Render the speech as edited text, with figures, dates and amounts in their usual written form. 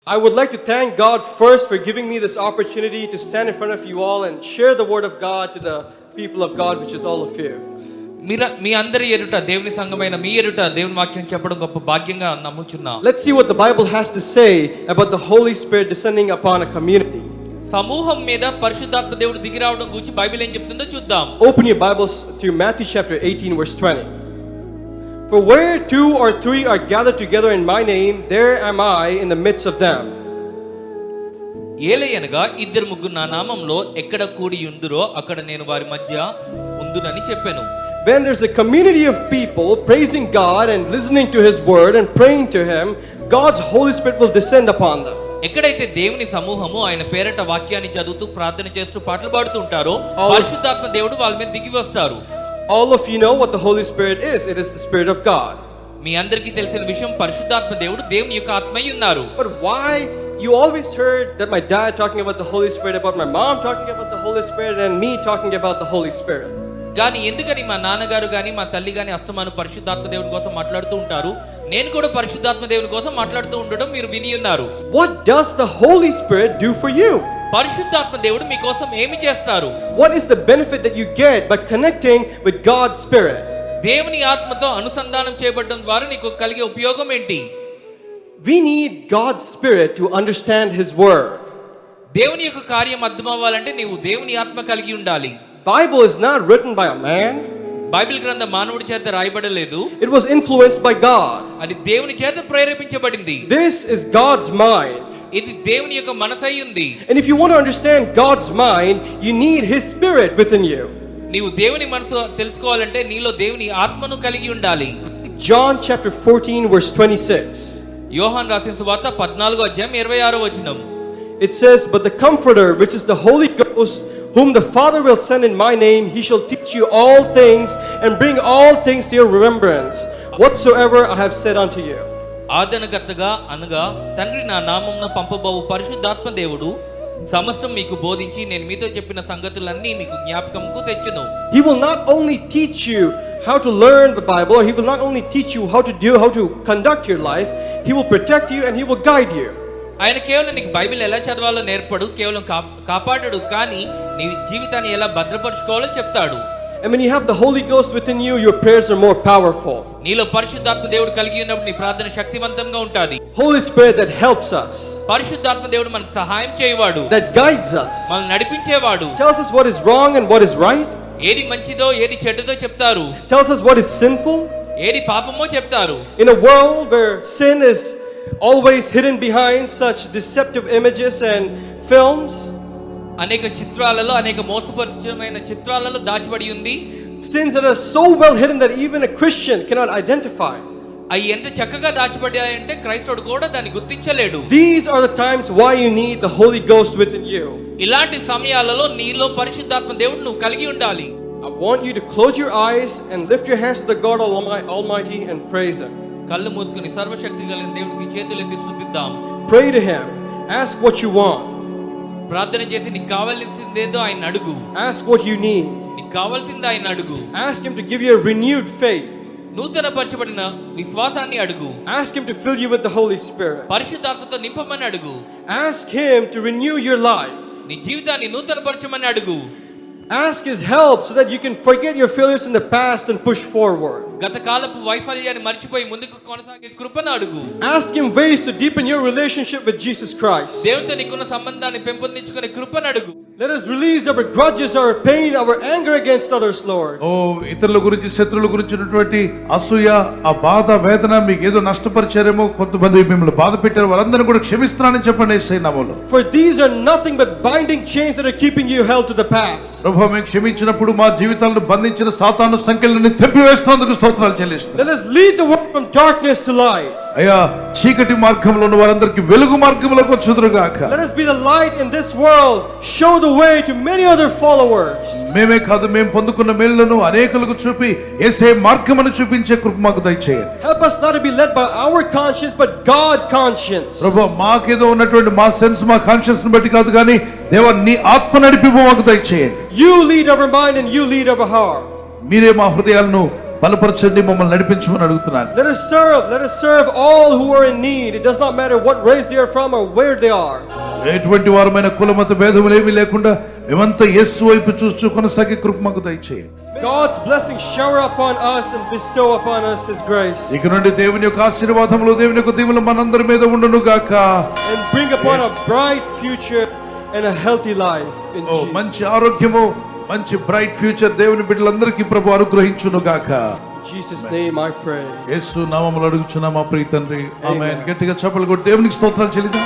I would like to thank God first for giving me this opportunity to stand in front of you all and share the word of God to the people of God, which is all of you. మీ అందరి ఎదుట దేవుని సంఘమైన మీ ఎదుట దేవుని వాక్యం చెప్పడం గొప్ప భాగ్యంగా నమ్ముచున్నా. Let's see what the Bible has to say about the Holy Spirit descending upon a community. సమూహం మీద పరిశుద్ధాత్మ దేవుడు దిగి రావడం గురించి బైబిల్ ఏం చెప్తుందో చూద్దాం. Open your Bibles to Matthew chapter 18 verse 20. For where two or three are gathered together in my name, there am I in the midst of them. ఏలయనగా ఇద్దరు ముగ్గురు నా నామములో ఎక్కడ కూడి ఉందురో అక్కడ నేను వారి మధ్య ఉందునని చెప్పాను. When there's a community of people praising God and listening to His word and praying to Him, God's Holy Spirit will descend upon them. ఎక్కడైతే దేవుని సమూహము ఆయన పేరట వాక్యాన్ని చదువుతూ ప్రార్థన చేస్తూ పాటలు పాడుతూ ఉంటారో పరిశుద్ధాత్మ దేవుడు వాళ్ళ మీద దిగి వస్తారు. All of you know what the Holy Spirit is. It is the Spirit of God. మీ అందరికీ తెలిసిన విషయం పరిశుద్ధాత్మ దేవుడు దేవుని యొక్క ఆత్మై ఉన్నారు. But why you always heard that my dad talking about the Holy Spirit, about my mom talking about the Holy Spirit, and me talking about the Holy Spirit? కానీ ఎందుకని మా నాన్నగారు గాని మా తల్లి గాని అస్తమాను పరిశుద్ధాత్మ దేవుని కోసం మాట్లాడుతూ ఉంటారు, నేను కూడా పరిశుద్ధాత్మ దేవుని కోసం మాట్లాడుతూ ఉండడం మీరు విని ఉన్నారు. What does the Holy Spirit do for you? పరిశుద్ధాత్మ దేవుడు మీ కోసం ఏమి చేస్తారు? What is the benefit that you get by connecting with God's Spirit? దేవుని ఆత్మతో అనుసంధానం చేయబడడం ద్వారా నీకు కలిగే ఉపయోగం ఏంటి? We need God's Spirit to understand His word. దేవుని యొక్క కార్యం అర్థం అవ్వాలంటే నీవు దేవుని ఆత్మ కలిగి ఉండాలి. Bible is not written by a man. Bible గ్రంథం మానవుడి చేత రాయబడలేదు. It was influenced by God. అది దేవుని చేత ప్రేరేపించబడింది. This is God's mind. ఇది దేవుని యొక్క మనసై ఉంది. And if you want to understand God's mind, you need His Spirit within you. నీవు దేవుని మనసు తెలుసుకోవాలంటే నీలో దేవుని ఆత్మను కలిగి ఉండాలి. John chapter 14 verse 26. యోహాను రాసిన సువార్త 14వ అధ్యాయం 26వ వచనం. It says, "But the Comforter, which is the Holy Ghost, whom the Father will send in my name, He shall teach you all things and bring all things to your remembrance, whatsoever I have said unto you." ఆదరణకర్తగా అనగా తండ్రి నా నామమున పంపబోవు పరిశుద్ధాత్మ దేవుడు సమస్తం మీకు బోధించి నేను మీతో చెప్పిన సంగతులన్నీ మీకు జ్ఞాపకంకు తెచ్చును. He will not only teach you how to learn the Bible, He will not only teach you how to conduct your life, He will protect you and He will guide you. ఆయన కేవలం నీకు Bible ఎలా చదవాలో నేర్పడు, కేవలం కాపాడడు, కానీ నీ జీవితాన్ని ఎలా భద్రపరచుకోవాలో చెప్తాడు. And when you have the Holy Ghost within you, your prayers are more powerful. నీలో పరిశుద్ధాత్మ దేవుడు కలిగి ఉన్నప్పుడు నీ ప్రార్థన శక్తివంతంగా ఉంటుంది. Holy Spirit that helps us, పరిశుద్ధాత్మ దేవుడు మనకు సహాయం చేయవాడు, that guides us, మనల్ని నడిపించేవాడు, tells us what is wrong and what is right, ఏది మంచిదో ఏది చెడ్డదో చెప్తారు, tells us what is sinful. ఏది పాపమో చెప్తారు. In a world where sin is always hidden behind such deceptive images and films, అనేక చిత్రాలలో అనేక మోసపూరితమైన చిత్రాలలో దాచిపడి ఉంది. sins that are so well hidden that even a Christian cannot identify. అవి ఎంత చక్కగా దాచిపడ్డాయంటే క్రైస్తవుడు కూడా దాన్ని గుర్తించలేడు. These are the times why you need the Holy Ghost within you. ఇలాంటి సమయాలలో నీలో పరిశుద్ధాత్మ దేవుడు నువ్వు కలిగి ఉండాలి. I want you to close your eyes and lift your hands to the God Almighty and praise Him. కళ్ళు మూసుకుని సర్వశక్తి కలిగిన దేవుడికి చేతులెత్తి స్తుతిద్దాం. Pray to Him. Ask what you want. ప్రార్థన చేసి నీకు కావాల్సిందేదో ఆయన అడుగు. Ask what you need. నీకు కావాల్సింది ఆయన అడుగు. Ask Him to give you a renewed faith. నూతన పరచబడిన విశ్వాసాన్ని అడుగు. Ask Him to fill you with the Holy Spirit. పరిశుద్ధాత్మతో నింపమని అడుగు. Ask Him to renew your life. నీ జీవితాన్ని నూతన పరచమని అడుగు. Ask His help so that you can forget your failures in the past and push forward. గత కాలపు వైఫల్యాన్ని మర్చిపోయి ముందుకు కొనసాగే కృపను అడుగు. Ask Him ways to deepen your relationship with Jesus Christ. దేవునితో నీకున్న సంబంధాన్ని పెంపొందించుకునే కృపను అడుగు. Let us release our grudges, our pain, our anger against others, Lord. ఇతరుల గురించి శత్రువుల గురించి ఉన్నటువంటి అసూయ, ఆ బాధ, వేదన, మీకు ఏదో నష్టపరిచారేమో, కొంతమంది మిమ్మల్ని బాధ పెట్టారు, వారందరిని కూడా క్షమిస్తున్నానని చెప్పండి యేసయ్య నామములో. For these are nothing but binding chains that are keeping you held to the past. ప్రభువా, మేము క్షమించినప్పుడు మా జీవితాలను బంధించిన సాతాను సంకెళ్ళని తెంపివేస్తున్నందుకు స్తోత్రాలు చెల్లిస్తున్నాం. Let us lead the world from darkness to light. అయ్యా, చీకటి మార్గంలో ఉన్న వారందరికీ వెలుగు మార్గంలోకి వచ్చుదురుగాక. Let us be the light in this world. Show the way to many other followers. మేమే కాదు, మేము పొందుకున్న మేలులను అనేకులకు చూపి యేసయ్య మార్గమును చూపించే కృప మాకు దయచేయండి. Help us not to be led by our conscience but God conscience. ప్రభువా, మాకేదో ఉన్నటువంటి మా సెన్స్, మా కాన్షియస్ ని బట్టి కాదు కానీ దేవా, నీ ఆత్మ నడిపింపు మాకు దయచేయండి. You lead our mind and you lead our heart. మీరే మా హృదయాలను బలపరచండి, మమ్మల్ని నడిపించమని అడుగుతున్నాను. Let us serve all who are in need. It does not matter what race they are from or where they are. ఎటువంటి వారమైన కులమత భేదములు ఏమీ లేకుండా మేమంతా యేసు వైపు చూస్తూ కొనసాగే కృప మాకు దయచేయండి. God's blessing shower upon us and bestow upon us His grace. ఇక నుండి దేవుని యొక్క ఆశీర్వాదములు, దేవుని యొక్క దీవెనలు మనందరి మీద ఉండును గాక. And bring upon a bright future and a healthy life in Jesus. మంచి ఆరోగ్యము, మంచి బ్రైట్ ఫ్యూచర్ దేవుని బిడ్డలందరికీ ప్రభు అనుగ్రహించును గాక. In Jesus' name I pray. యేసు నామములో అడుగుచున్నా మా ప్రియ తండ్రి, ఆమేన్. గట్టిగా చప్పట్లు కొట్టి దేవునికి స్తోత్రాలు చెల్లిద్దాం.